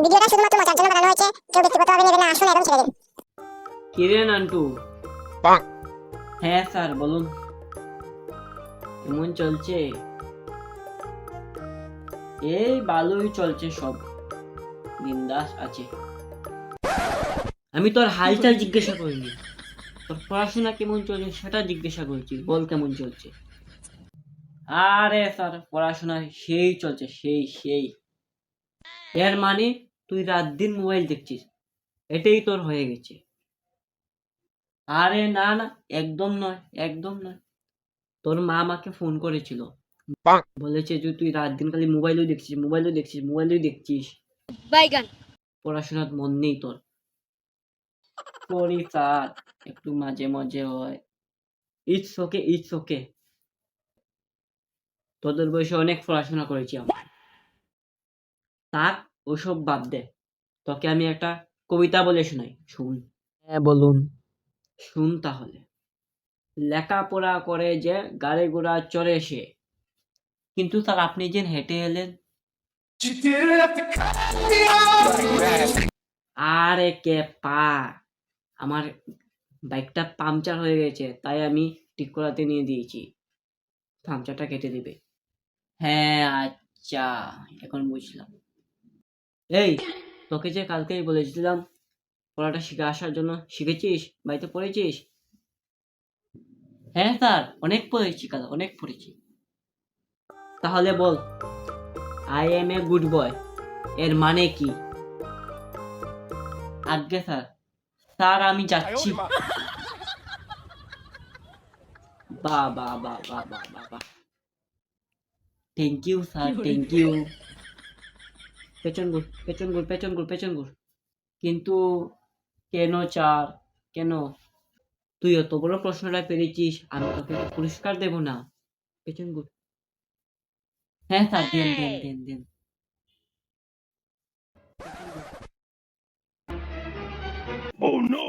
ভিডিওটা শুধুমাত্র মজার জন্য বানানো হয়েছে, কেউ ব্যক্তিগতভাবে নেবেন না। আসুন এবং ছেড়ে দিন। কিরে নান্টু? হ্যাঁ স্যার বলুন। কেমন চলছে? এই ভালোই চলছে, সব বিন্দাস আছে। আমি তোর হালচাল জিজ্ঞাসা করিনি, তোর পড়াশোনা কেমন চলছে সেটা জিজ্ঞাসা করছি। বল কেমন চলছে? আরে স্যার পড়াশোনা সেই চলছে, সেই সেই। এর মানে তুই রাত দিন মোবাইল দেখছিস, এটাই তোর হয়ে গেছে? আরে না না, একদম নয়, একদম নয়। তোর মা আমাকে ফোন করেছিল, বলেছে যে তুই রাত দিন খালি মোবাইলই দেখছিস, মোবাইলই দেখছিস, মোবাইলই দেখছিস, বাইগান। পড়াশোনার মন নেই তোর। করি স্যার, একটু মাঝে মাঝে হয়। It's okay, it's okay. তোদের বয়সে অনেক পড়াশোনা করেছি আমরা। তার ওসব বাদ দে, তোকে আমি একটা কবিতা বলে শোনাই, শুন। হ্যাঁ বলুন। শুন তাহলে। লেখাপড়া করে যে গাড়ি ঘোড়া চড়ে সে, কিন্তু স্যার আপনি যে হেঁটে এলেন। আরে কে পা, আমার বাইকটা পাংচার হয়ে গেছে, তাই আমি ঠিক করাতে নিয়ে দিয়েছি, পাংচারটা কেটে দিবে। হ্যাঁ আচ্ছা, এখন বুঝলাম। এই, তোকে যে কালকেই বলেছিলাম পড়াটা শিখে আসার জন্য, শিখেছিস? বাড়িতে পড়েছিস? হ্যাঁ স্যার, অনেক পড়েছি কাল, অনেক পড়েছি। তাহলে বল, I am a good boy এর মানে কি? আজ্ঞে স্যার, স্যার আমি যাচ্ছি। বাহ বাহ বাহ বাহ বাহ বাহ বাহ, thank you sir, thank you. পেছন ঘুর, পেছন ঘুর, পেছন ঘুর, পেছন ঘুর। কিন্তু কেন চার, কেন? তুই এত বড় প্রশ্নটা পেরেছিস, আমি তোকে তো পুরস্কার দেব না। পেছন ঘুর। হ্যাঁ স্যার, দেন দেন দেন দেন। Oh no!